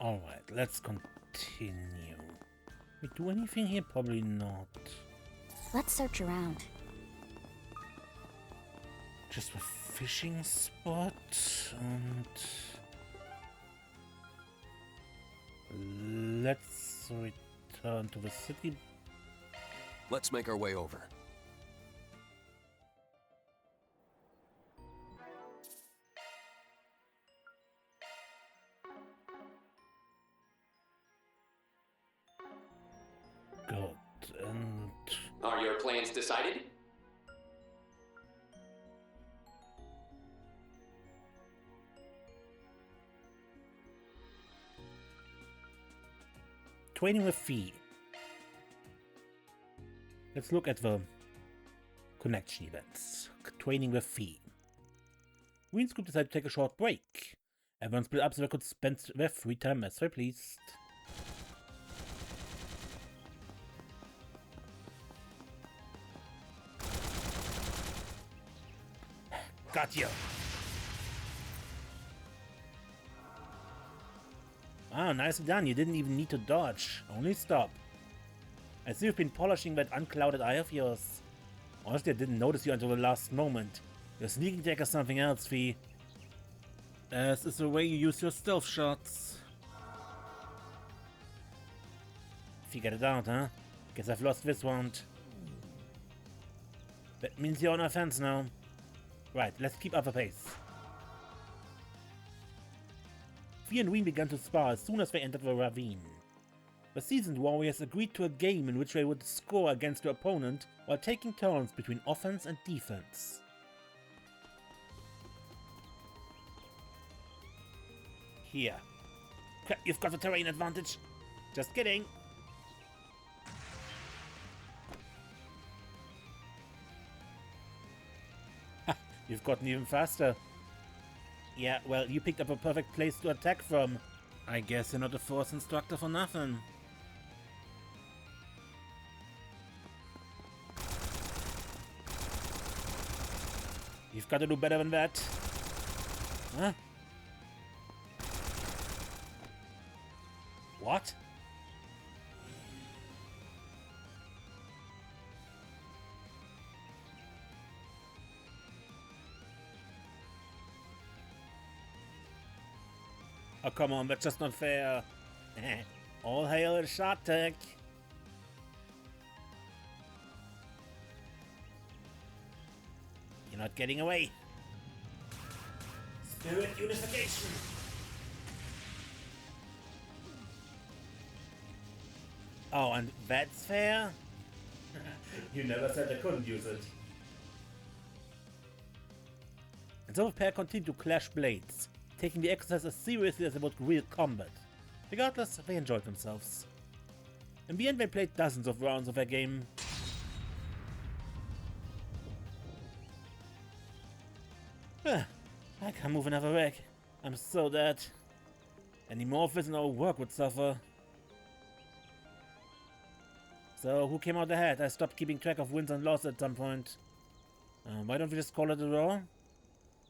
Alright, let's continue. We do anything here? Probably not. Let's search around. Just a fishing spot and... Let's return to the city. Let's make our way over. Good, and... Are your plans decided? Training with Fee. Let's look at the connection events. Training with Fee. Green's group decided to take a short break. Everyone split up so they could spend their free time as they pleased. Got you! Ah, nicely done. You didn't even need to dodge. Only stop. I see you've been polishing that unclouded eye of yours. Honestly, I didn't notice you until the last moment. Your sneak attack is something else, Fee. As is the way you use your stealth shots. Figured it out, huh? Guess I've lost this round. That means you're on offense now. Right, let's keep up the pace. Fee and Ween began to spar as soon as they entered the ravine. The seasoned warriors agreed to a game in which they would score against their opponent while taking turns between offense and defense. Here. Crap, you've got the terrain advantage. Just kidding. Ha, you've gotten even faster. Yeah, well, you picked up a perfect place to attack from. I guess you're not a force instructor for nothing. You've got to do better than that. Huh? What? Oh, come on, that's just not fair. All hail the shot tech. You're not getting away. Spirit unification. Oh, and that's fair? You never said I couldn't use it. And so the pair continued to clash blades, taking the exercise as seriously as they would real combat. Regardless, they enjoyed themselves. In the end, they played dozens of rounds of their game. I can't move another leg. I'm so dead. Any more of this and our work would suffer. So, who came out ahead? I stopped keeping track of wins and losses at some point. Why don't we just call it a draw?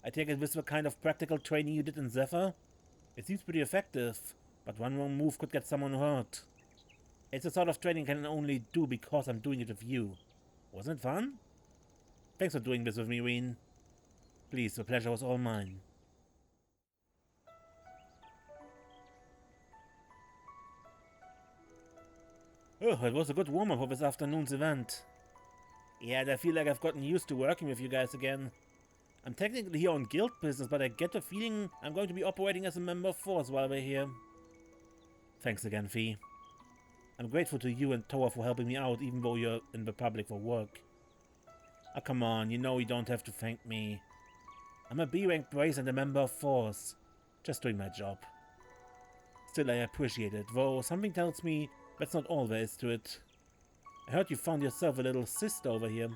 I take it this is the kind of practical training you did in Zephyr? It seems pretty effective, but one wrong move could get someone hurt. It's the sort of training I can only do because I'm doing it with you. Wasn't it fun? Thanks for doing this with me, Reen. Please, the pleasure was all mine. Oh, it was a good warm-up for this afternoon's event. Yeah, I feel like I've gotten used to working with you guys again. I'm technically here on guild business, but I get the feeling I'm going to be operating as a member of Force while we're here. Thanks again, Fee. I'm grateful to you and Towa for helping me out, even though you're in the public for work. Ah, come on, you know you don't have to thank me. I'm a B-rank brace and a member of Force. Just doing my job. Still, I appreciate it, though something tells me that's not all there is to it. I heard you found yourself a little sister over here.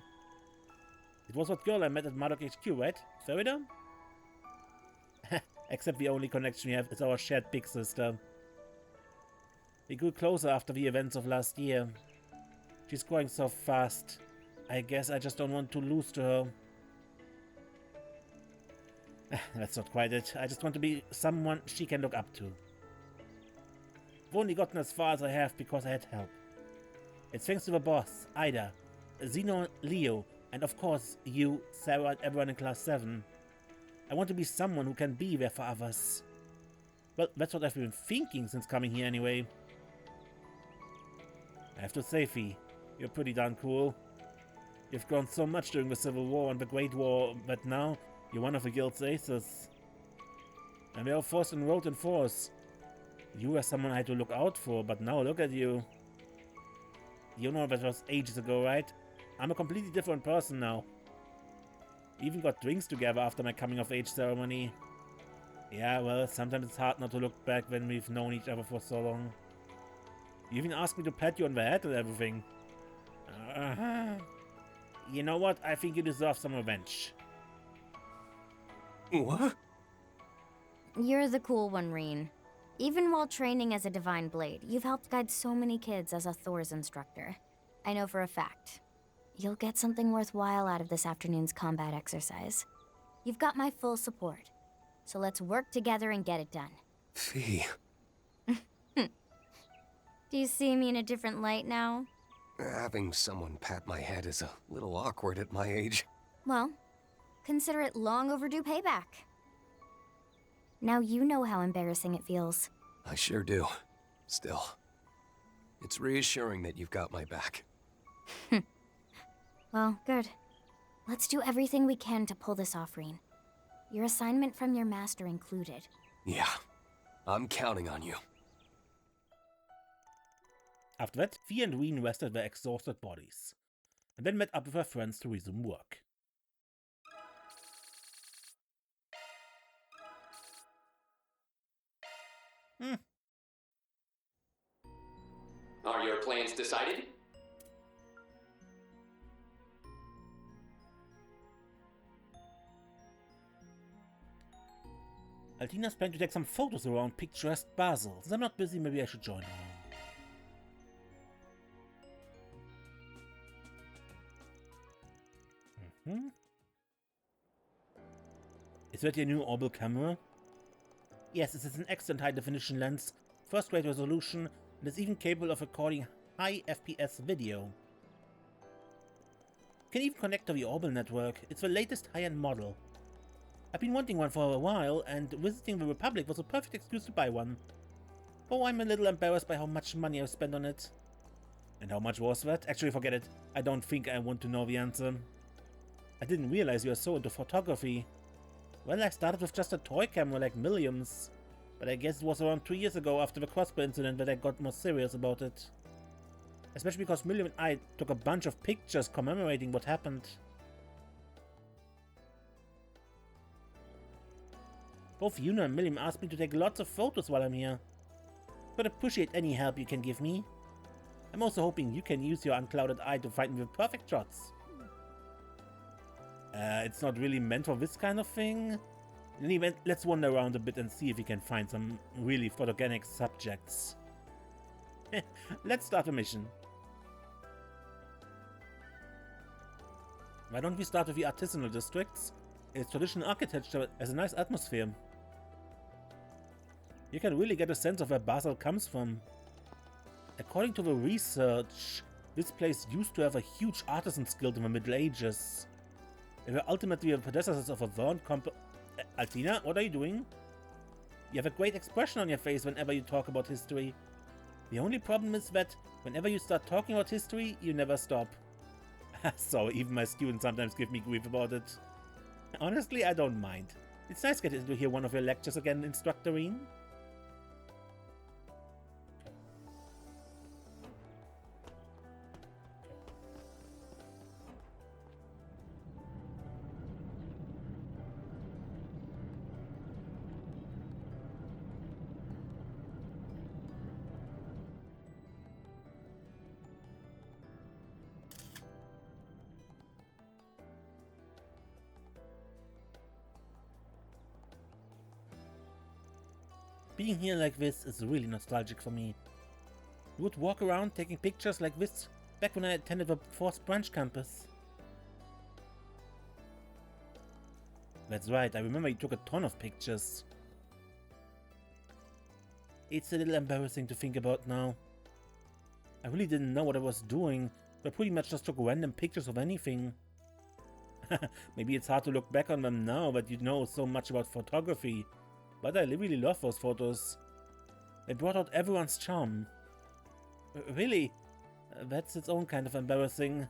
It was what girl I met at Marduk HQ, right? Ferida? Except the only connection we have is our shared big sister. We grew closer after the events of last year. She's growing so fast. I guess I just don't want to lose to her. That's not quite it. I just want to be someone she can look up to. I've only gotten as far as I have because I had help. It's thanks to the boss, Ida, Zeno, Leo, and of course you, Sarah, and everyone in Class 7. I want to be someone who can be there for others. Well, that's what I've been thinking since coming here anyway. I have to say, Fee, you're pretty darn cool. You've grown so much during the Civil War and the Great War, but now you're one of the guild's aces. And we are first enrolled in force. You were someone I had to look out for, but now look at you. You know that was ages ago, right? I'm a completely different person now. We even got drinks together after my coming-of-age ceremony. Yeah, well, sometimes it's hard not to look back when we've known each other for so long. You even asked me to pat you on the head and everything. You know what? I think you deserve some revenge. What? You're the cool one, Reen. Even while training as a Divine Blade, you've helped guide so many kids as a Thor's instructor. I know for a fact. You'll get something worthwhile out of this afternoon's combat exercise. You've got my full support. So let's work together and get it done. Fee. Do you see me in a different light now? Having someone pat my head is a little awkward at my age. Well, consider it long overdue payback. Now you know how embarrassing it feels. I sure do. Still, it's reassuring that you've got my back. Well, good. Let's do everything we can to pull this off, Reen. Your assignment from your master included. Yeah, I'm counting on you. After that, Fee and Reen rested their exhausted bodies, and then met up with their friends to resume work. Are your plans decided? Altina's planning to take some photos around picturesque Basel. Since I'm not busy, maybe I should join her. Is that your new Orbal camera? Yes, it is an excellent high-definition lens, first-rate resolution, and is even capable of recording high FPS video. You can even connect to the Orbal network. It's the latest high-end model. I've been wanting one for a while, and visiting the Republic was a perfect excuse to buy one. Oh, I'm a little embarrassed by how much money I've spent on it. And how much was that? Actually, forget it. I don't think I want to know the answer. I didn't realize you are so into photography. Well, I started with just a toy camera like millions, but I guess it was around 2 years ago after the crossbow incident that I got more serious about it. Especially because Milliam and I took a bunch of pictures commemorating what happened. Both Yuna and Milliam asked me to take lots of photos while I'm here. But appreciate any help you can give me. I'm also hoping you can use your unclouded eye to find me the perfect shots. It's not really meant for this kind of thing. In any event, let's wander around a bit and see if we can find some really photogenic subjects. Let's start the mission. Why don't we start with the artisanal districts? Its traditional architecture has a nice atmosphere. You can really get a sense of where Basel comes from. According to the research, this place used to have a huge artisans guild in the Middle Ages. They were ultimately the predecessors of a Vern Altina, what are you doing? You have a great expression on your face whenever you talk about history. The only problem is that whenever you start talking about history, you never stop. So even my students sometimes give me grief about it. Honestly, I don't mind. It's nice getting to hear one of your lectures again, Instructor Reen. Being here like this is really nostalgic for me. We would walk around taking pictures like this back when I attended the 4th branch campus. That's right, I remember you took a ton of pictures. It's a little embarrassing to think about now. I really didn't know what I was doing, but pretty much just took random pictures of anything. Maybe it's hard to look back on them now that you know so much about photography, but I really love those photos. They brought out everyone's charm. Really? That's its own kind of embarrassing.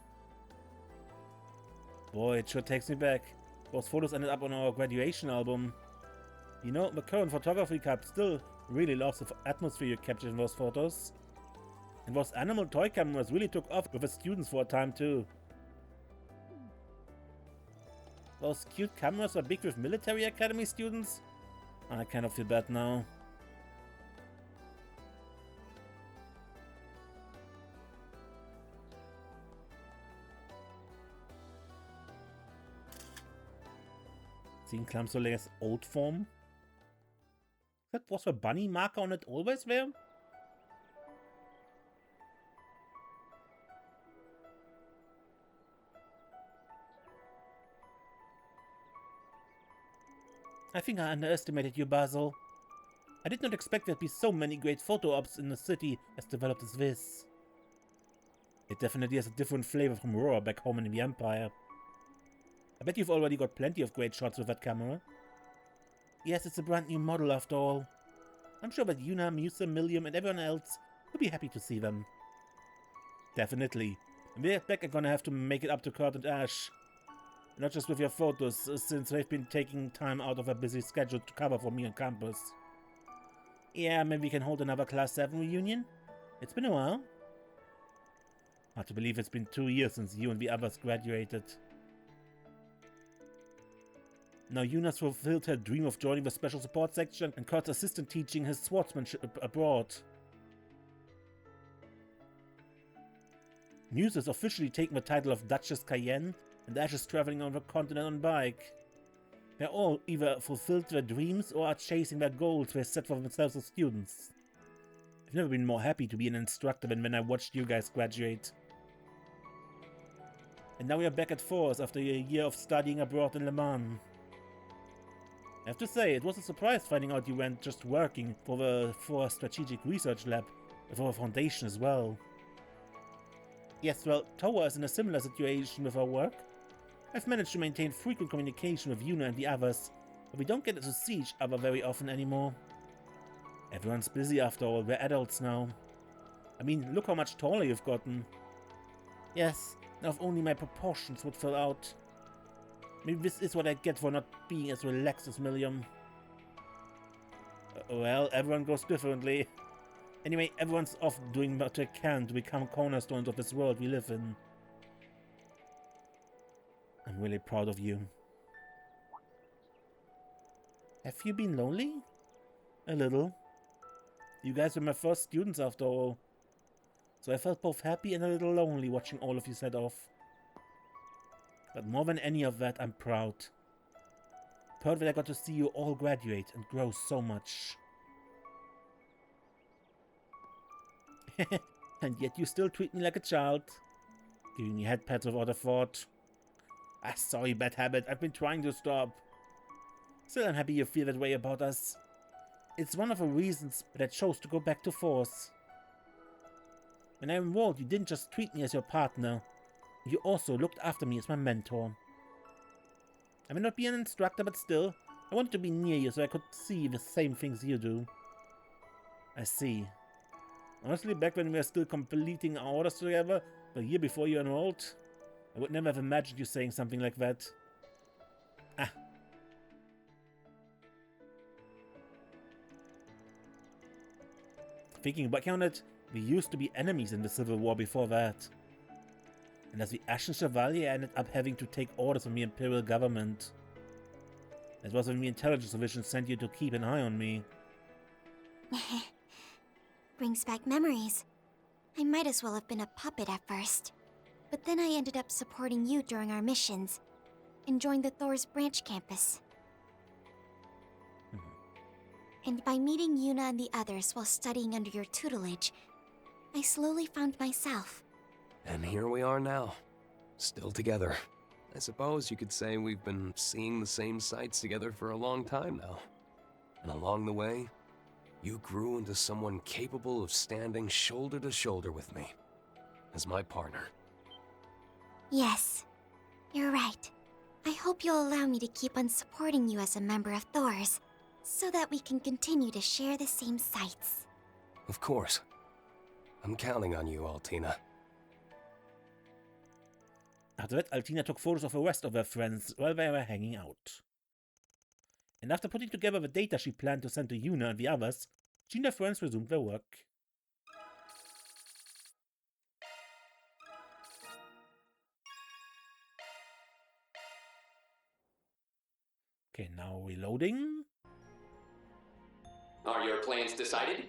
Boy, it sure takes me back. Those photos ended up on our graduation album. You know, the current photography club still really loves the atmosphere you captured in those photos. And those animal toy cameras really took off with the students for a time too. Those cute cameras are big with military academy students? I kind of feel bad now. Seeing Clamsolea's old form? That was the bunny marker on it always there? I think I underestimated you, Basil. I did not expect there'd be so many great photo ops in a city as developed as this. It definitely has a different flavor from Roar back home in the Empire. I bet you've already got plenty of great shots with that camera. Yes, it's a brand new model after all. I'm sure that Yuna, Musa, Millium and everyone else will be happy to see them. Definitely. And we're back and gonna have to make it up to Kurt and Ash. Not just with your photos, since they've been taking time out of a busy schedule to cover for me on campus. Yeah, maybe we can hold another Class 7 reunion? It's been a while. Hard to believe it's been 2 years since you and the others graduated. Now Yuna's fulfilled her dream of joining the special support section and Kurt's assistant teaching his swordsmanship abroad. Muse has officially taken the title of Duchess Cayenne, and Ash is traveling on the continent on bike. They're all either fulfilled their dreams or are chasing their goals they set for themselves as students. I've never been more happy to be an instructor than when I watched you guys graduate. And now we are back at Force after a year of studying abroad in Le Mans. I have to say, it was a surprise finding out you weren't just working for the Force Strategic Research Lab, but for a foundation as well. Yes, well, Towa is in a similar situation with her work. I've managed to maintain frequent communication with Yuna and the others, but we don't get to see each other very often anymore. Everyone's busy after all, we're adults now. I mean, look how much taller you've gotten. Yes, now if only my proportions would fill out. Maybe this is what I get for not being as relaxed as Millium. Well, everyone goes differently. Anyway, everyone's off doing what they can to become cornerstones of this world we live in. I'm really proud of you. Have you been lonely? A little. You guys were my first students after all. So I felt both happy and a little lonely watching all of you set off. But more than any of that, I'm proud. Proud that I got to see you all graduate and grow so much. And yet you still treat me like a child. Giving me head pats without a thought. Ah, sorry, bad habit. I've been trying to stop. Still, I'm happy you feel that way about us. It's one of the reasons that I chose to go back to Force. When I enrolled, you didn't just treat me as your partner. You also looked after me as my mentor. I may not be an instructor, but still, I wanted to be near you so I could see the same things you do. I see. Honestly, back when we were still completing our orders together, the year before you enrolled, I would never have imagined you saying something like that. Ah. Thinking back on it, we used to be enemies in the Civil War before that. And as the Ashen Chevalier, I ended up having to take orders from the Imperial government. It was when the Intelligence Division sent you to keep an eye on me. Brings back memories. I might as well have been a puppet at first. But then I ended up supporting you during our missions, and joined the Thor's branch campus. And by meeting Yuna and the others while studying under your tutelage, I slowly found myself. And here we are now, still together. I suppose you could say we've been seeing the same sights together for a long time now. And along the way, You grew into someone capable of standing shoulder to shoulder with me, as my partner. Yes, you're right. I hope you'll allow me to keep on supporting you as a member of Thor's, so that we can continue to share the same sights. Of course. I'm counting on you, Altina. After that, Altina took photos of the rest of her friends while they were hanging out. And after putting together the data she planned to send to Yuna and the others, she and her friends resumed their work. Okay, now reloading. Are your plans decided?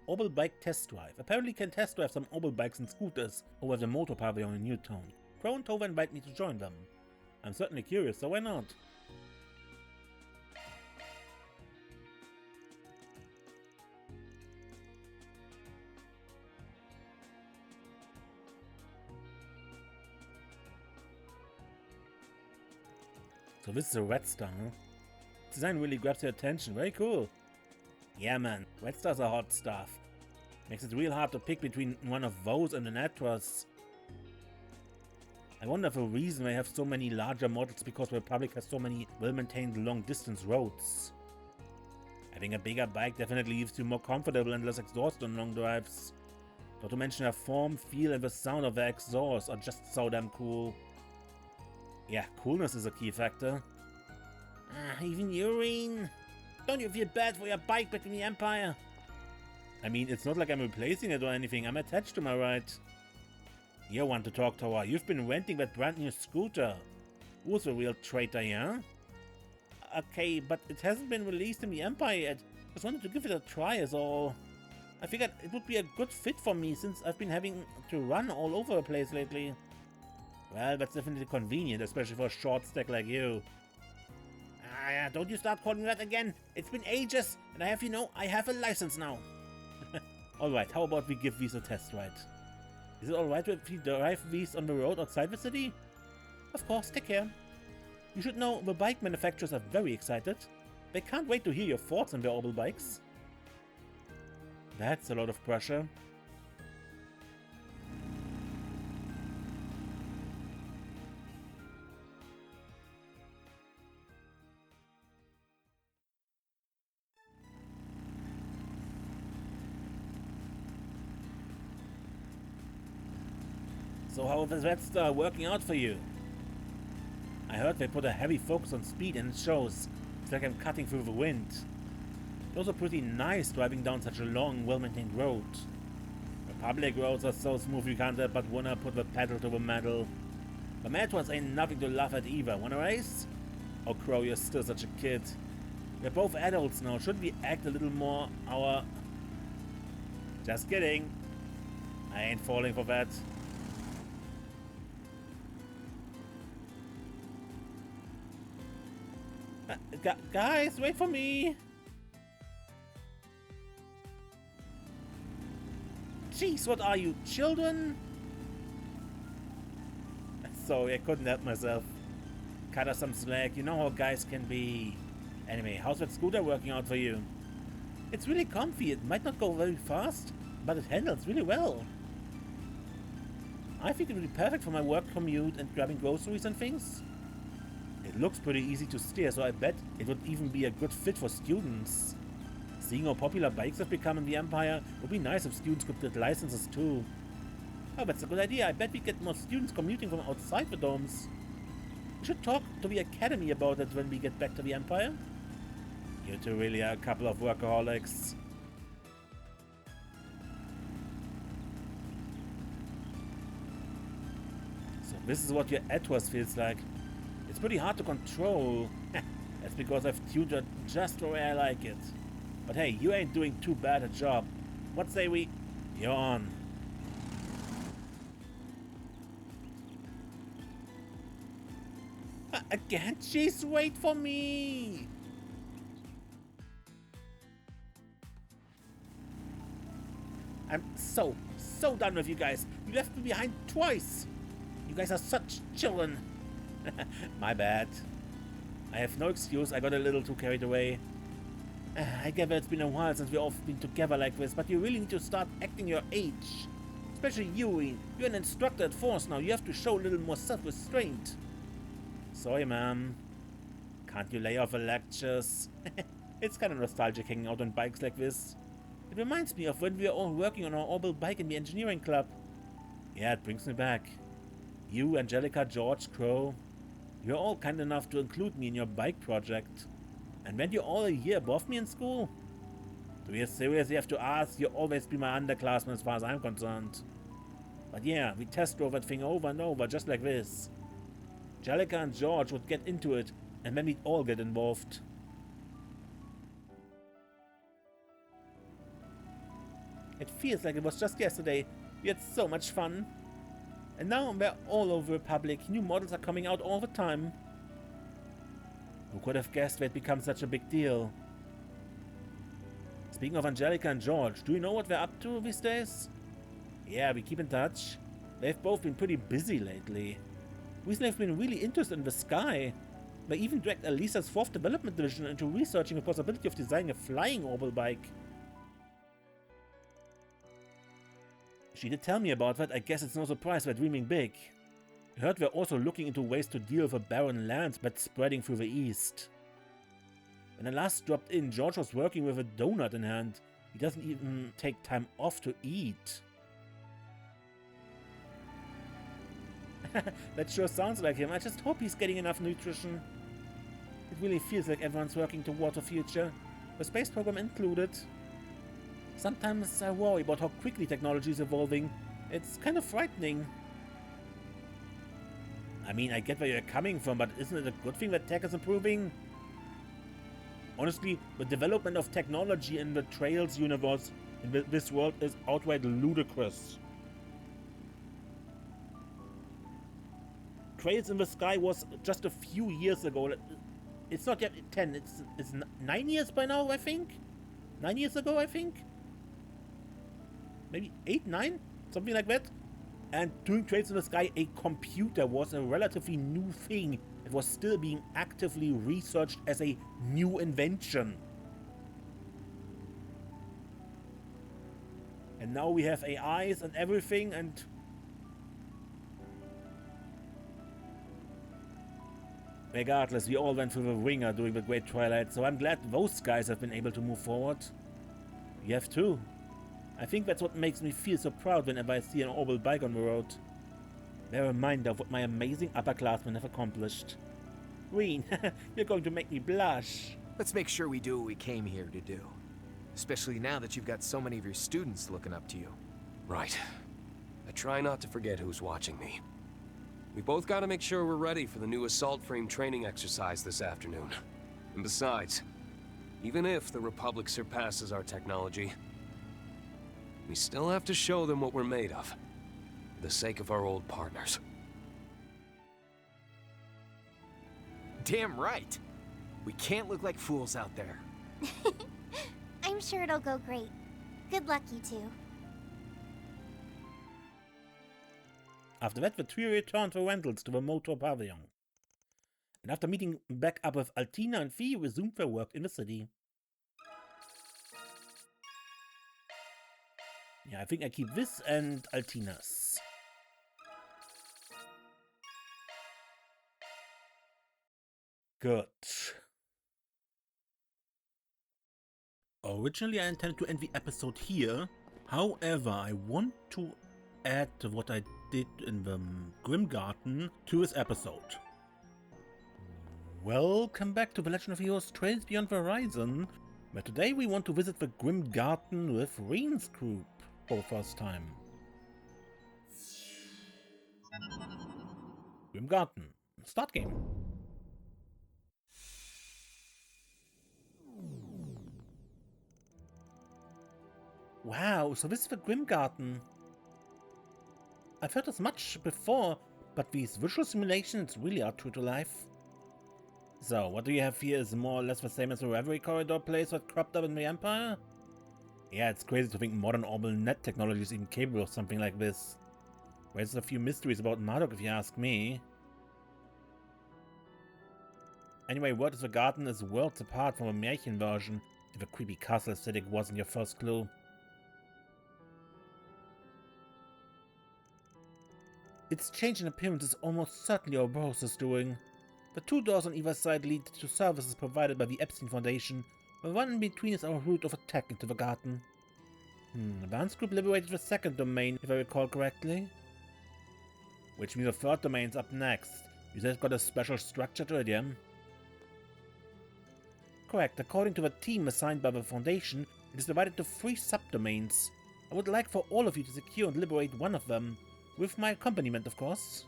Orbal bike test drive. Apparently can test drive some Orbal bikes and scooters over the motor pavilion in Newtown. Crow and Towa invite me to join them. I'm certainly curious, so why not? So this is a red star, huh? Design really grabs your attention, very cool. Yeah man, red stars are hot stuff. Makes it real hard to pick between one of those and an Atros. I wonder if the reason they have so many larger models is because the Republic has so many well-maintained long-distance roads. Having a bigger bike definitely leaves you more comfortable and less exhausted on long drives. Not to mention their form, feel and the sound of their exhaust are just so damn cool. Yeah, coolness is a key factor. Even urine. Don't you feel bad for your bike back in the Empire? I mean, it's not like I'm replacing it or anything. I'm attached to my ride. You want to talk, Towa. You've been renting that brand new scooter. Who's the real traitor, yeah? Okay, but it hasn't been released in the Empire yet. Just wanted to give it a try is all. I figured it would be a good fit for me since I've been having to run all over the place lately. Well, that's definitely convenient, especially for a short stack like you. Yeah, don't you start calling me that again. It's been ages, and I have a license now. Alright, how about we give these a test ride? Is it alright if we drive these on the road outside the city? Of course, take care. You should know the bike manufacturers are very excited. They can't wait to hear your thoughts on their Orbal bikes. That's a lot of pressure. So how is that working out for you? I heard they put a heavy focus on speed and it shows. It's like I'm cutting through the wind. Those are pretty nice driving down such a long, well-maintained road. The public roads are so smooth you can't help but wanna put the pedal to the metal. The metros ain't nothing to laugh at either. Wanna race? Oh Crow, you're still such a kid. We're both adults now. Shouldn't we act a little more our... Just kidding. I ain't falling for that. Guys, wait for me! Jeez, what are you, children? Sorry, I couldn't help myself. Cut us some slack, you know how guys can be. Anyway, how's that scooter working out for you? It's really comfy, it might not go very fast, but it handles really well. I think it would be perfect for my work commute and grabbing groceries and things. It looks pretty easy to steer, so I bet it would even be a good fit for students. Seeing how popular bikes have become in the Empire, would be nice if students could get licenses too. Oh, that's a good idea. I bet we get more students commuting from outside the domes. We should talk to the Academy about it when we get back to the Empire. You two really are a couple of workaholics. So this is what your Atwas feels like. It's pretty hard to control. That's because I've tuned it just the way I like it. But hey, you ain't doing too bad a job. What say we... You're on. Again? Jeez, wait for me! I'm so done with you guys. You left me behind twice. You guys are such children. My bad. I have no excuse, I got a little too carried away. I gather it's been a while since we've all been together like this, but you really need to start acting your age. Especially you, Reen. You're an instructor at Force now. You have to show a little more self-restraint. Sorry, ma'am. Can't you lay off the lectures? It's kind of nostalgic hanging out on bikes like this. It reminds me of when we were all working on our Orbal bike in the engineering club. Yeah, it brings me back. You, Angelica, George, Crow. You're all kind enough to include me in your bike project. And when you're all a year above me in school? Do you seriously have to ask? You'll always be my underclassman as far as I'm concerned. But yeah, we test drove that thing over and over, just like this. Angelica and George would get into it, and then we'd all get involved. It feels like it was just yesterday. We had so much fun. And now we're all over the Republic. New models are coming out all the time. Who could have guessed they'd become such a big deal? Speaking of Angelica and George, do you know what they're up to these days? Yeah, we keep in touch. They've both been pretty busy lately. Recently they've been really interested in the sky. They even dragged Alisa's 4th development division into researching the possibility of designing a flying Orbal bike. She did tell me about that. I guess it's no surprise they're dreaming big. I heard they're also looking into ways to deal with the barren lands that's spreading through the east. When I last dropped in, George was working with a donut in hand. He doesn't even take time off to eat. That sure sounds like him. I just hope he's getting enough nutrition. It really feels like everyone's working toward a future, the space program included. Sometimes I worry about how quickly technology is evolving. It's kind of frightening. I mean, I get where you're coming from, but isn't it a good thing that tech is improving? Honestly, the development of technology in the Trails universe in this world is outright ludicrous. Trails in the Sky was just a few years ago. It's not yet 10, it's 9 years by now, I think? 9 years ago, I think? Maybe 8, 9? Something like that? And doing Trails in the Sky, a computer was a relatively new thing. It was still being actively researched as a new invention. And now we have AIs and everything, and regardless, we all went through the ringer during the Great Twilight, so I'm glad those guys have been able to move forward. You have too. I think that's what makes me feel so proud whenever I see an Orbal bike on the road. They're a reminder of what my amazing upperclassmen have accomplished. Reen, you're going to make me blush. Let's make sure we do what we came here to do. Especially now that you've got so many of your students looking up to you. Right. I try not to forget who's watching me. We both got to make sure we're ready for the new assault frame training exercise this afternoon. And besides, even if the Republic surpasses our technology, we still have to show them what we're made of, for the sake of our old partners. Damn right! We can't look like fools out there. I'm sure it'll go great. Good luck, you two. After that, the trio returned to rentals to the motor pavilion. And after meeting back up with Altina and Fee, resumed their work in the city. Yeah, I think I keep this and Altina's. Good. Originally, I intended to end the episode here. However, I want to add what I did in the Grim Garten to this episode. Welcome back to The Legend of Heroes Trails Beyond the Horizon, where today we want to visit the Grim Garten with Reen's group for the first time. Grim Garten. Start game. Wow, so this is the Grim Garten. I've heard this much before, but these visual simulations really are true to life. So, what do you have here is more or less the same as the Reverie Corridor place that cropped up in the Empire? Yeah, it's crazy to think modern Orbal net technology is even capable of something like this. Raises a few mysteries about Marduk if you ask me. Anyway, word is the garden is worlds apart from a Märchen version, If a creepy castle aesthetic wasn't your first clue. Its change in appearance is almost certainly Ouroboros' doing. The two doors on either side lead to services provided by the Epstein Foundation, while one in between is our route of attack into the garden. Advanced Group liberated the second domain, if I recall correctly. Which means the third domain's up next. You said it's got a special structure to it, yeah? Correct. According to the team assigned by the Foundation, it is divided into 3 subdomains. I would like for all of you to secure and liberate one of them. With my accompaniment, of course.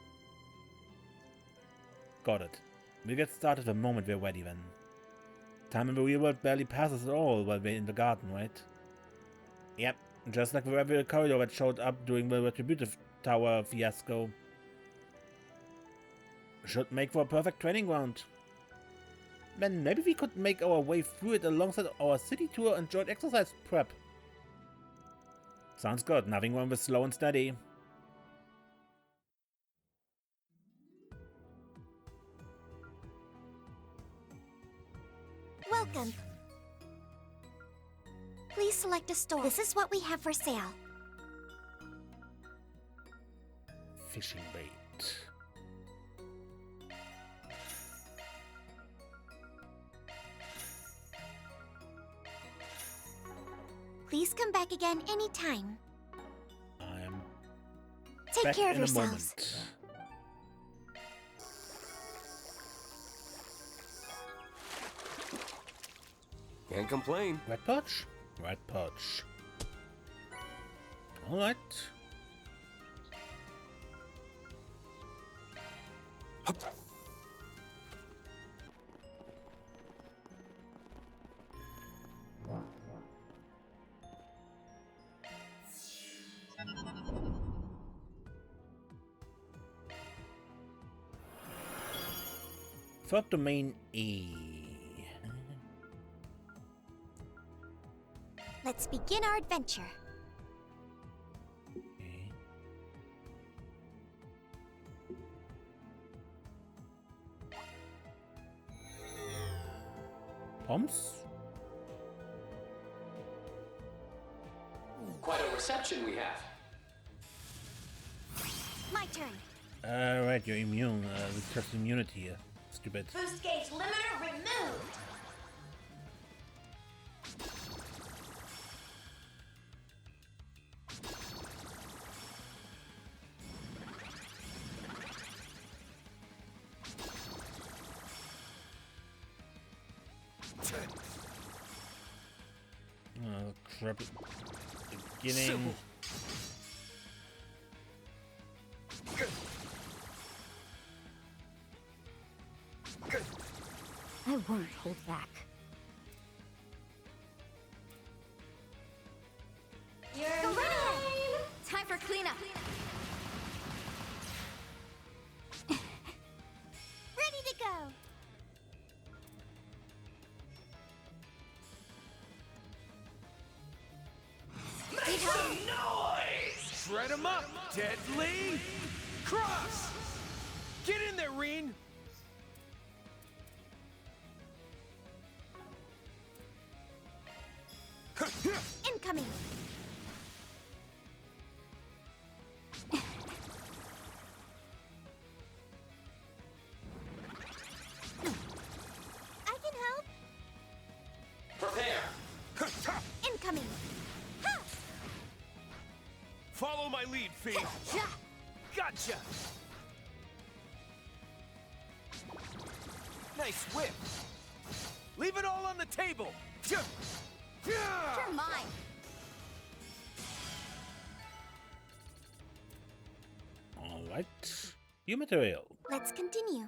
Got it. We'll get started the moment we're ready, then. Time in the real world barely passes at all while we're in the garden, right? Yep, just like the regular corridor that showed up during the Retributive Tower fiasco. Should make for a perfect training ground. Then maybe we could make our way through it alongside our city tour and joint exercise prep. Sounds good, nothing wrong with slow and steady. Welcome. Please select a store. This is what we have for sale. Fishing bait. Please come back again anytime. I'm Take back care of in a yourselves. moment. Can't complain. Red perch? Red perch. Alright. Third domain E. Let's begin our adventure. Okay. Pumps? Quite a reception we have. My turn. Right, you're immune. We test immunity here. Stupid. Boost gauge limiter removed. Oh, crap. Beginning. I won't hold back. You're Go right ahead. Time for cleanup. Ready to go. Make some noise! Shred 'em up, Deadly! Cross! Get in there, Reen! Incoming. I can help. Prepare. Incoming. Ha! Follow my lead, Fee. Gotcha! Nice whip. Leave it all on the table. You're mine. Alright. New material. Let's continue.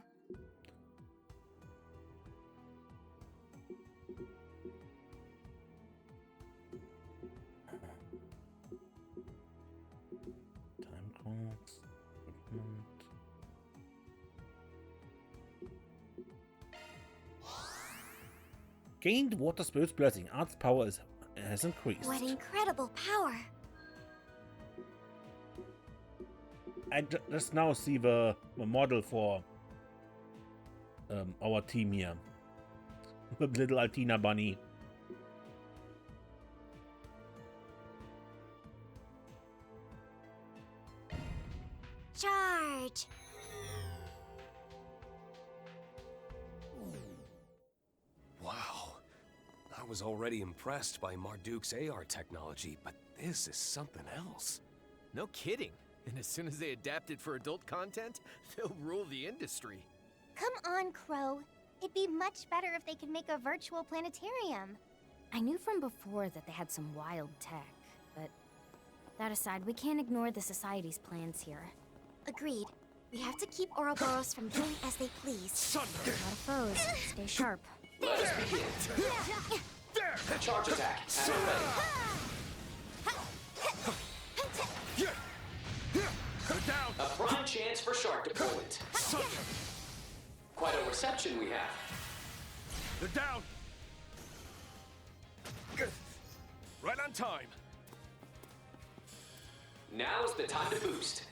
Time codes. Equipment. Gained Water Spirit's blessing. Art's power has increased. What incredible power. I just now see the model for our team here. The little Altina bunny. Surge. Wow. I was already impressed by Marduk's AR technology, but this is something else. No kidding. And as soon as they adapt it for adult content, they'll rule the industry. Come on, Crow. It'd be much better if they could make a virtual planetarium. I knew from before that they had some wild tech, but that aside, we can't ignore the Society's plans here. Agreed. We have to keep Ouroboros from doing as they please. A lot of foes. Stay sharp. Let us begin. Charge attack at the ready. A prime chance for shark deployment. Quite a reception we have. They're down! Right on time. Now's the time to boost.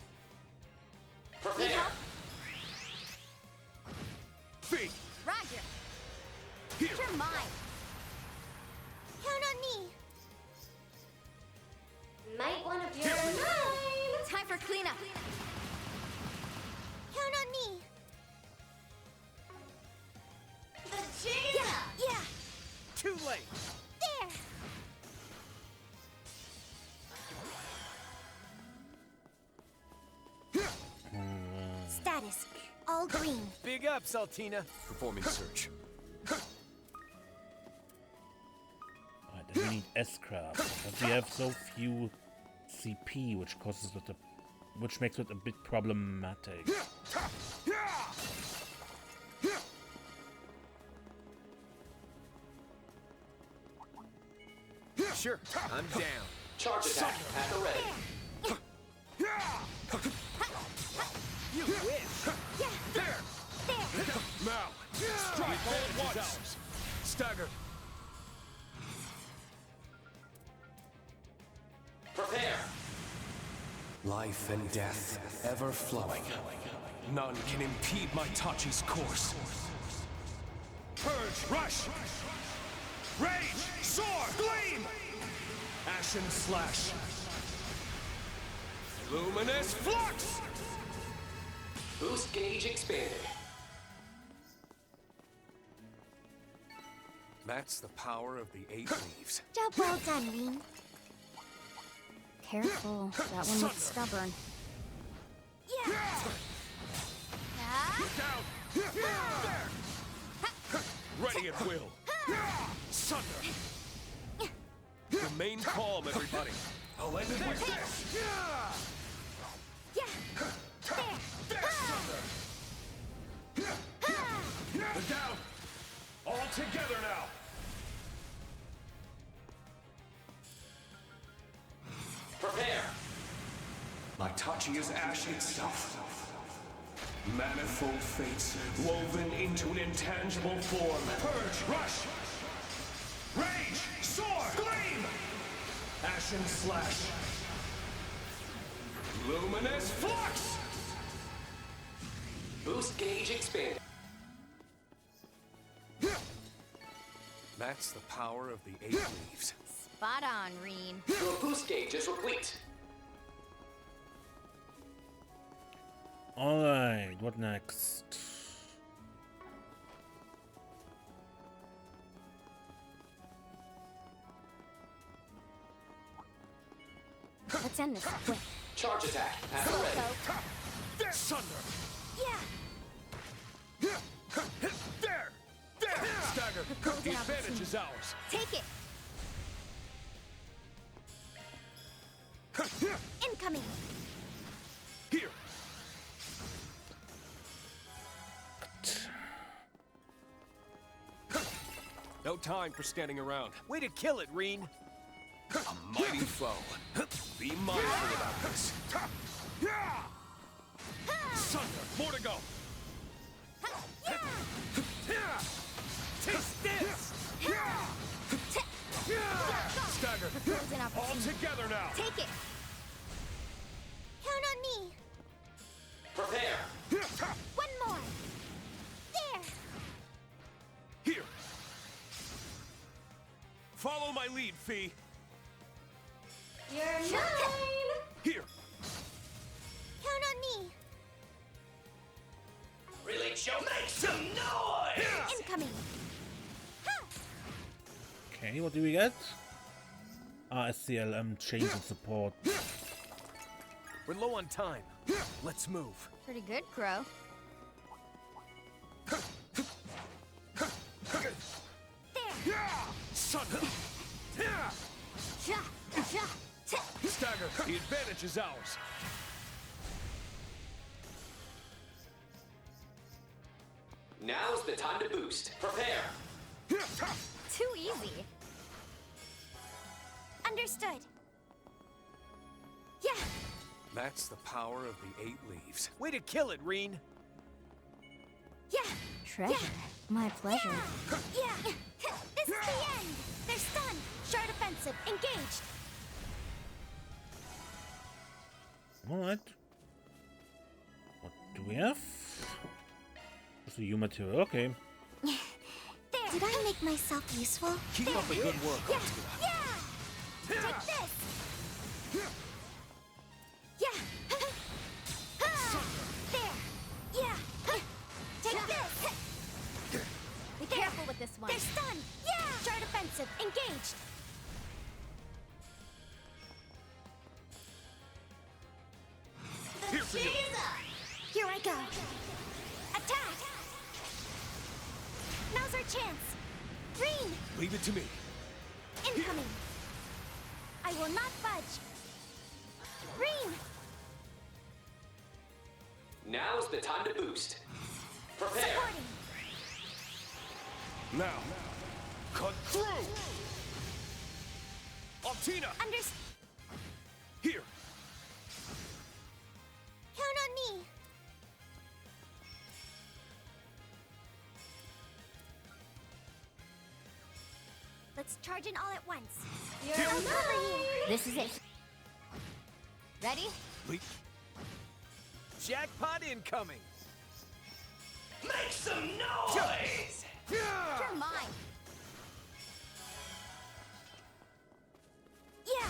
Prepare. Feet! Roger. Here! You're mine. Count on me. Might want to be mine. Time for cleanup. Count on me. Vegeta! Yeah. Too late! There. Status. All green. Big ups, Altina. Performing search. Alright, then we need S-Craft, but we have so few CP, which which makes it a bit problematic. Sure, I'm down. Charge attack at the ready. You win. There! Now! Strike all at once! Stagger! Prepare. Life and death, ever flowing. None can impede my Tachi's course. Purge! Rush! Rage! Soar! Gleam! Ashen Slash! Luminous Flux! Boost gauge expanded. That's the power of the 8 leaves. Job well done, Reen. Careful, that one looks stubborn. Down! Ready at will. Sunder! Remain calm, everybody. I'll end it with this! They're down! All together now! Prepare. My Tachi is ash itself. Manifold fates woven into an intangible form. Purge! Rush! Rage! Soar! Gleam! Ashen Slash! Luminous Flux! Boost gauge expanded. That's the power of the 8 leaves. Spot on, Reen. Your boost gauge is replete. Alright, what next? Let's end this quick. Charge attack at the ready. There! Sunder! Yeah. There! There! Stagger! The advantage is ours. Take it. Incoming. Here! No time for standing around. Way to kill it, Reen. A mighty foe. Be mindful about this. Sunder! More to go! Taste this! Stagger! Golden All opportunity. together now! Take it. Count on me. Prepare. One more. There. Here! Follow my lead, Fee. You're mine. Here! Count on me. Okay, what do we get? SCL, change in support. We're low on time. Let's move. Pretty good, Crow. Stagger, the advantage is ours. Now's the time to boost. Prepare. Too easy. Understood. Yeah. That's the power of the 8 leaves. Way to kill it, Reen. Yeah. Treasure. My pleasure. Yeah. This is the end. They're stunned. Shard offensive. Engaged. Alright. What do we have? Just a U material, okay. There. Did I make myself useful? Keep up the good work, Yeah. Altina. Yeah. Take this. Yeah. There. Yeah. Take this. Be careful with this one. They're stunned. Yeah. Shard offensive. Engaged. Here for you. Here I go. Attack. Now's our chance. Green. Leave it to me. Incoming. I will not budge. Green. Now's the time to boost. Prepare. Supporting. Now, cut through. Altina, here. Count on me. Let's charge in all at once. Here we I'll go. cover you. This is it. Ready? Leap. Jackpot incoming. Make some noise! You're mine. Yeah.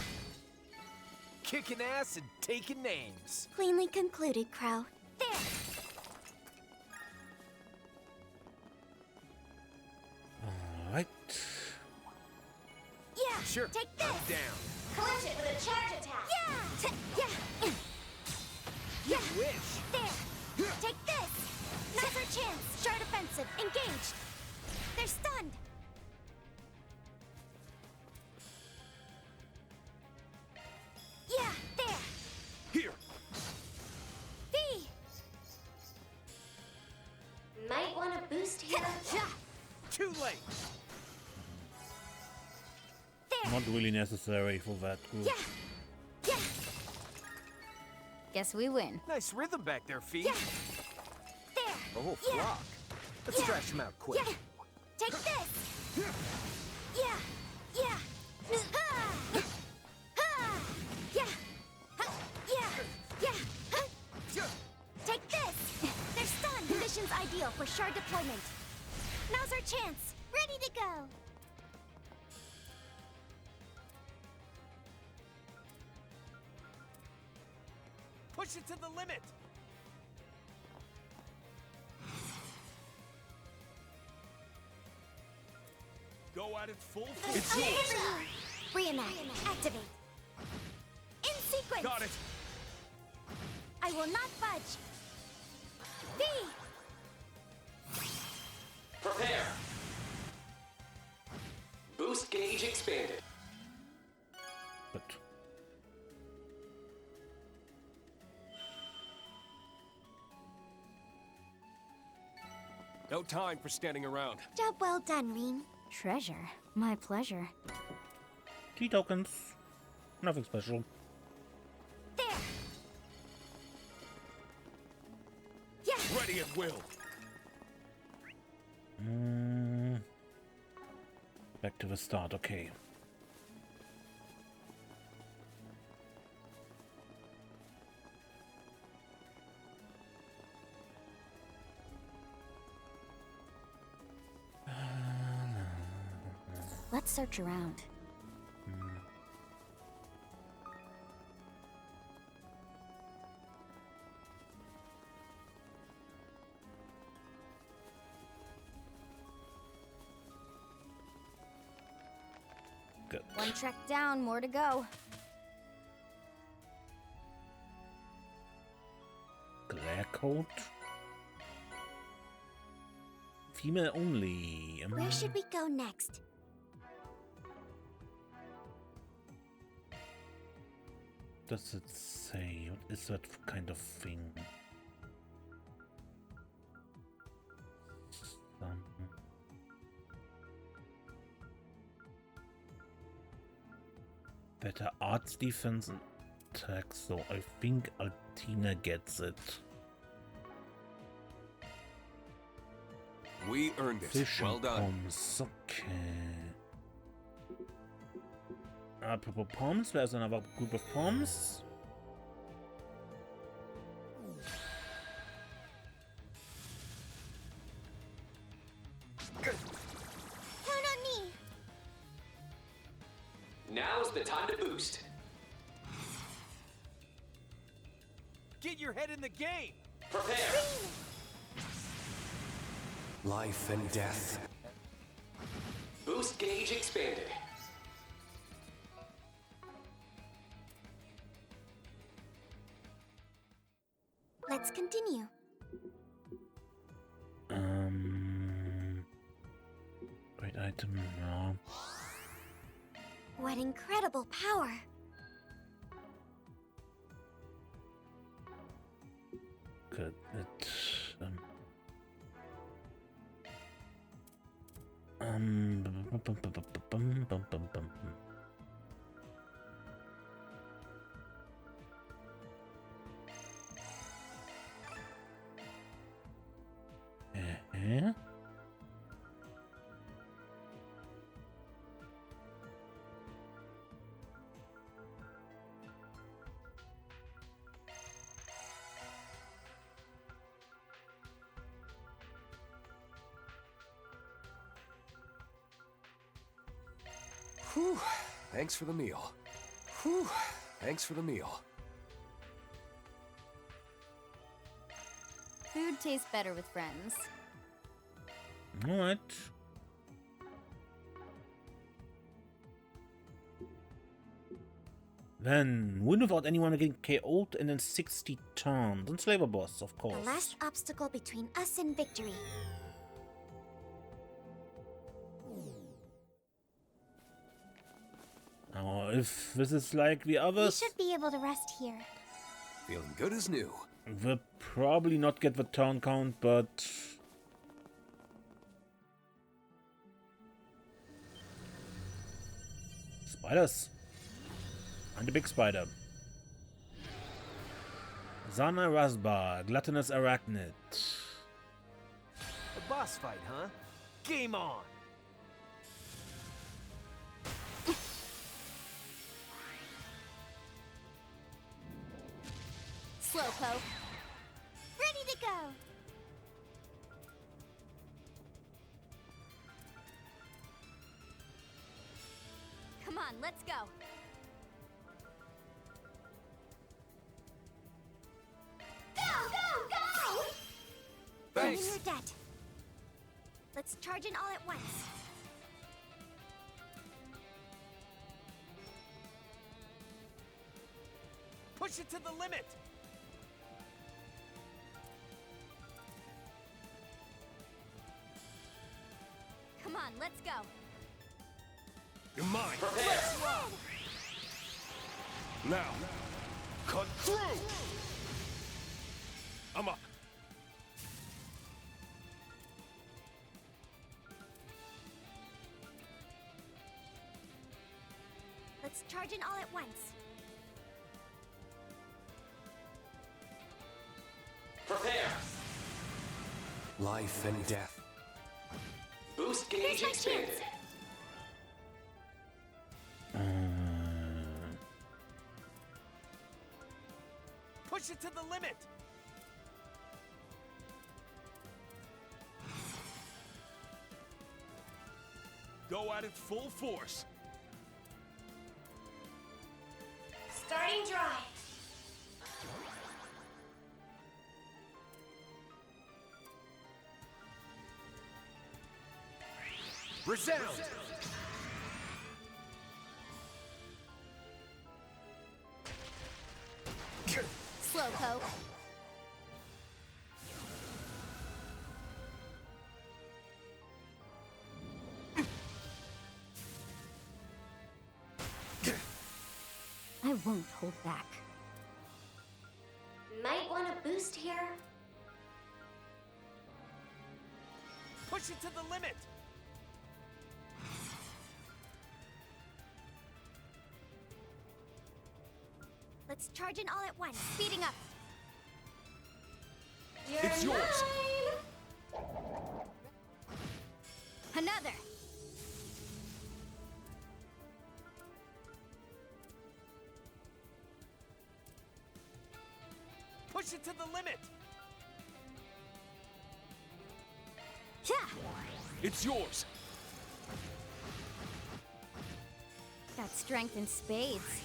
Kicking ass and taking names. Cleanly concluded, Crow. There. Alright. Yeah. Sure. Take this. I'm down. Clinch it with a charge attack. Yeah. Yeah. Yeah. Wish. There. Take this. Now's our chance. Shard offensive. Engaged. They're stunned. Yeah. There. Here. V. Might want to boost here. Too late. There. Not really necessary for that group. Yeah. Yeah. Guess we win. Nice rhythm back there, Fee. Yeah. There. A whole Yeah. flock. Let's Yeah. trash them out quick. Yeah. Take this. Yeah. Yeah. Ha. Ha. Yeah. Ha. Yeah. Yeah. Ha. Take this. They're stunned. Conditions ideal for shard deployment. Now's our chance. Ready to go. Push it to the limit. Go at it full force. It's yours. Reenact. Activate. In sequence. Got it. I will not budge. V. Prepare. Boost gauge expanded. But No time for standing around. Job well done, Reen. Treasure. My pleasure. T tokens. Nothing special. There. Yeah. Ready at will. Back to the start, okay. Let's search around. Good. One trek down, more to go. Glare coat. Female only. Where should we go next? Does it say? What is that kind of thing? Better arts, defense, and attack. So I think Altina gets it. We earned it. Fish Well and done. Poms. Okay. Apropos Poms, there's another group of Poms. Count on me. Now's the time to boost. Get your head in the game! Prepare. Life and death. Boost gauge expanded. Let's continue. Great item now. What incredible power! Good. It. Whew. Thanks for the meal. Whew. Thanks for the meal. Food tastes better with friends. Alright. Then, win without anyone getting KO'd and then 60 turns. And Slaver Boss, of course. The last obstacle between us and victory. Now, if this is like the We others, should be able to rest here. Feeling good as new. we'll probably not get the turn count, but... Spiders. And a big spider. Zana Rasba, gluttonous arachnid. A boss fight, huh? Game on! Slowpoke. Ready to go. Come on, let's go. Go, go, go! I'm in Thanks. your debt. Let's charge in all at once. Push it to the limit! Come on, let's go. You're mine. Prepare. Now. Cut through! I'm up. Let's charge in all at once. Prepare. Life and death. Boost gauge my expanded. chance. Push it to the limit! Go at it full force. Starting dry. Resound! Slowpoke. I won't hold back. Might want a boost here. Push it to the limit! Let's charge in all at once. Speeding up. It's yours! Another. Push it to the limit! Yeah. It's yours! Got strength in spades.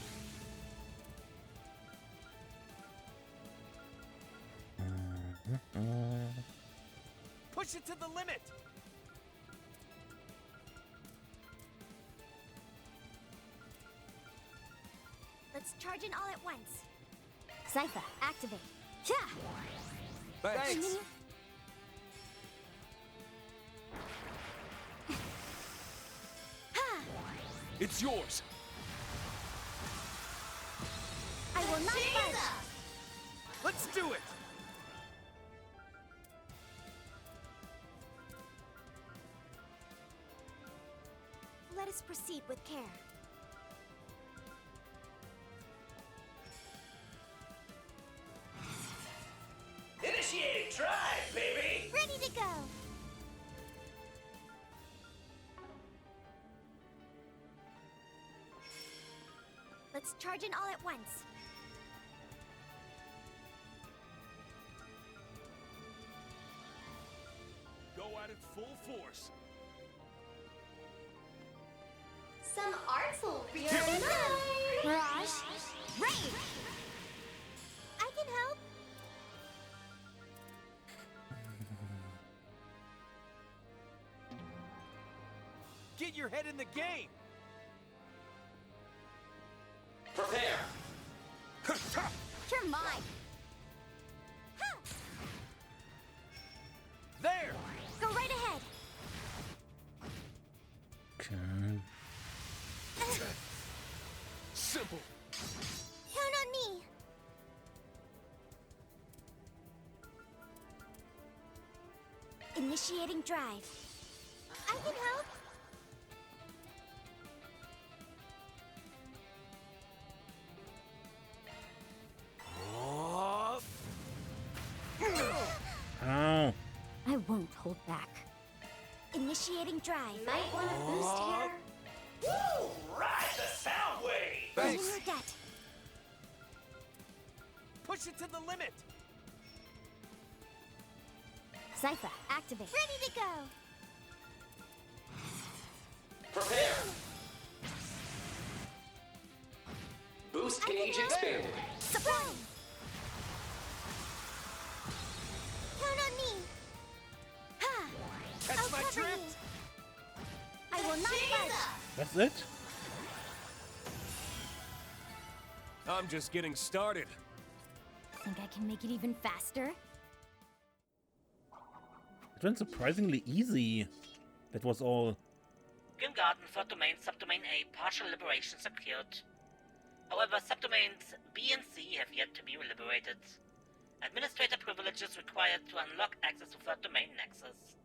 Push it to the limit! Let's charge in all at once. Sypha, activate. Yeah. Thanks! It's yours! I will not budge. Let's do it! Let us proceed with care. Initiating drive, baby! Ready to go. Let's charge in all at once. Go at it full force. Some artful rear Mirage. Rain. I can help. Get your head in the game! Prepare! You're mine. Huh. There! Go right ahead. Okay. Simple! Count on me. Initiating drive. I can help. Ow. I won't hold back. Initiating drive. Might want a boost here. Woo! Ride the sound wave! Thanks! In your debt. Push it to the limit! Sypha, activate. Ready to go. Prepare! Boost gauge expanded. Surprise. Count on me. Ha. Catch I'll my cover drift? you. I will not budge. That's it? I'm just getting started. Think I can make it even faster? It went surprisingly easy. That was all. Grim Garten for domain subdomain A partial liberation secured. However, subdomains B and C have yet to be liberated. Administrator privileges required to unlock access to third domain nexus.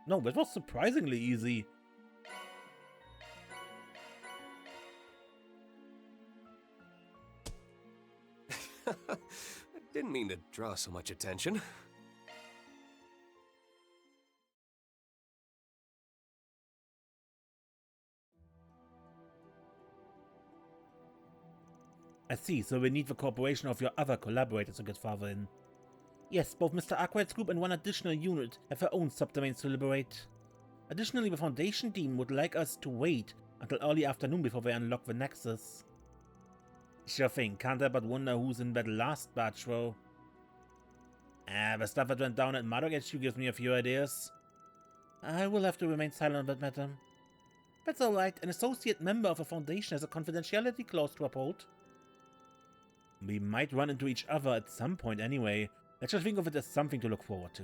That was surprisingly easy. I didn't mean to draw so much attention. I see, so we need the cooperation of your other collaborators to get farther in. Yes, both Mr. Arkwright's group and one additional unit have their own subdomains to liberate. Additionally, the Foundation team would like us to wait until early afternoon before they unlock the Nexus. Sure thing, can't I but wonder who's in that last batch though. The stuff that went down at Marduk HQ gives me a few ideas. I will have to remain silent on that matter. That's alright, an associate member of a foundation has a confidentiality clause to uphold. We might run into each other at some point anyway. Let's just think of it as something to look forward to.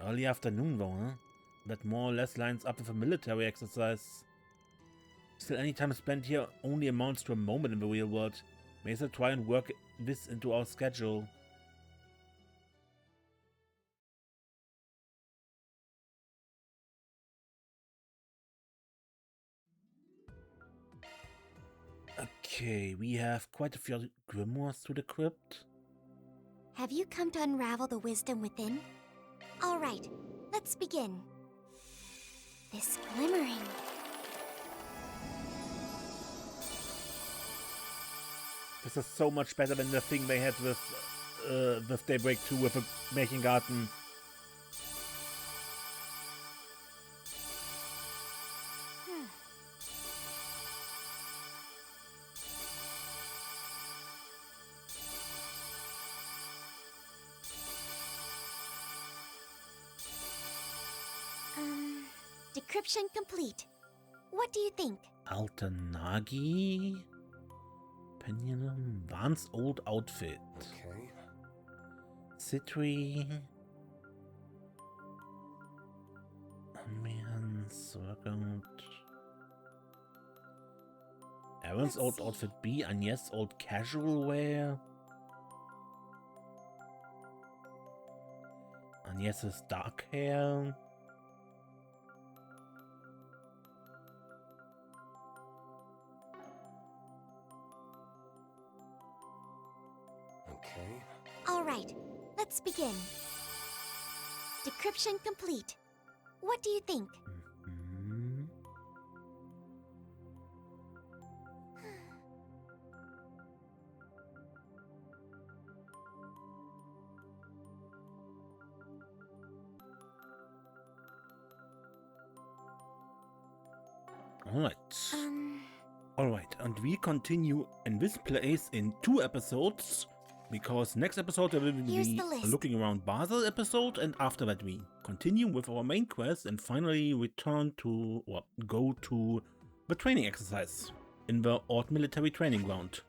Early afternoon though, huh? That more or less lines up with a military exercise. Still, any time spent here only amounts to a moment in the real world. May as well try and work this into our schedule. Okay, we have quite a few grimoires to the crypt. Have you come to unravel the wisdom within? All right, let's begin. This glimmering. This is so much better than the thing they had with Daybreak 2 with the Grim Garten. Decryption complete. What do you think? Altanagi? Pendulum? Van's old outfit. Okay. Citri. Ambience. Workout. Aaron's old outfit B. Agnes' old casual wear. Agnes' dark hair. Okay. All right, let's begin. Decryption complete. What do you think? Alright, and we continue in this place in 2 episodes, because next episode we will be looking around Basel episode, and after that we continue with our main quest and finally return to, or go to the training exercise in the Ord military training ground.